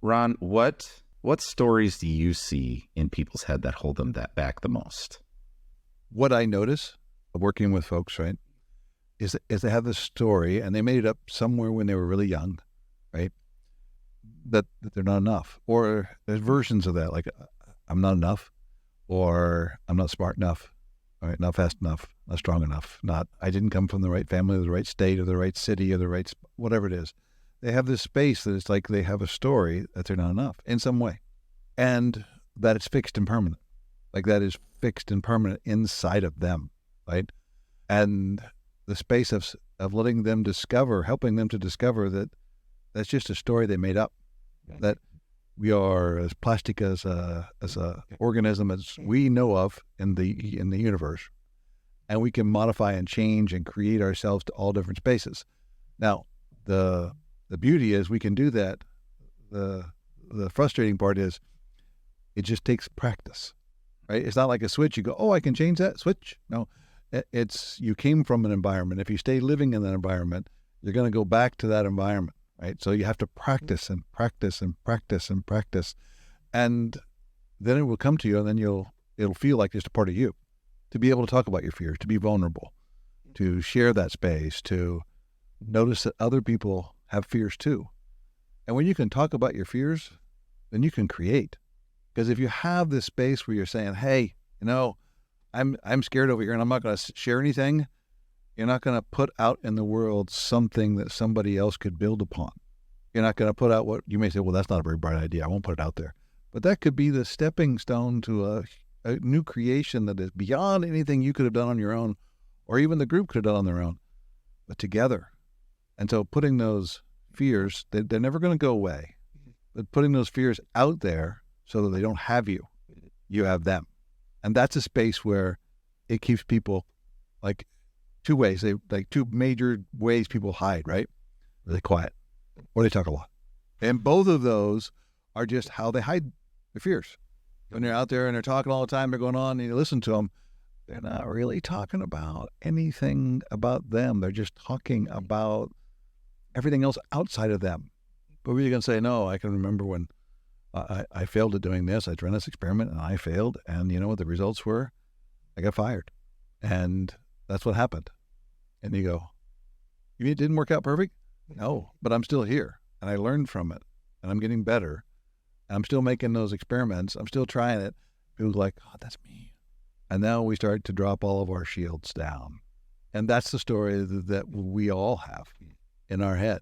Ron, what stories do you see in people's head that hold them that back the most? What I notice working with folks, right, is they have this story and they made it up somewhere when they were really young, right? That they're not enough. Or there's versions of that, like I'm not enough, or I'm not smart enough, all right, not fast enough, not strong enough, not I didn't come from the right family or the right state or the right city or the right whatever it is. They have this space that it's like they have a story that they're not enough in some way, and that it's fixed and permanent. Like that is fixed and permanent inside of them, right? And the space of letting them discover, helping them to discover that that's just a story they made up. That we are as plastic as a organism as we know of in the universe, and we can modify and change and create ourselves to all different spaces. Now, the beauty is we can do that. The frustrating part is it just takes practice, right? It's not like a switch. You go, oh, I can change that switch. No, it's you came from an environment. If you stay living in that environment, you're going to go back to that environment, right? So you have to practice and practice and practice and practice, and then it will come to you, and then it'll feel like it's a part of you. To be able to talk about your fears, to be vulnerable, to share that space, to notice that other people have fears too. And when you can talk about your fears, then you can create. Because if you have this space where you're saying, hey, I'm scared over here and I'm not going to share anything, you're not going to put out in the world something that somebody else could build upon. You're not going to put out what you may say, well, that's not a very bright idea. I won't put it out there. But that could be the stepping stone to a new creation that is beyond anything you could have done on your own, or even the group could have done on their own, but together. And so putting those fears, they're never going to go away, but putting those fears out there so that they don't have you, you have them. And that's a space where it keeps people like two ways. Like two major ways people hide, right? Really quiet, or they talk a lot. And both of those are just how they hide their fears. When they're out there and they're talking all the time, they're going on, and you listen to them, they're not really talking about anything about them. They're just talking about everything else outside of them. But we're going to say, no, I can remember when I failed at doing this. I ran this experiment and I failed. And you know what the results were? I got fired. And that's what happened. And you go, it didn't work out perfect? No, but I'm still here. And I learned from it. And I'm getting better. And I'm still making those experiments. I'm still trying it. People are like, oh, that's me. And now we start to drop all of our shields down. And that's the story that we all have in our head.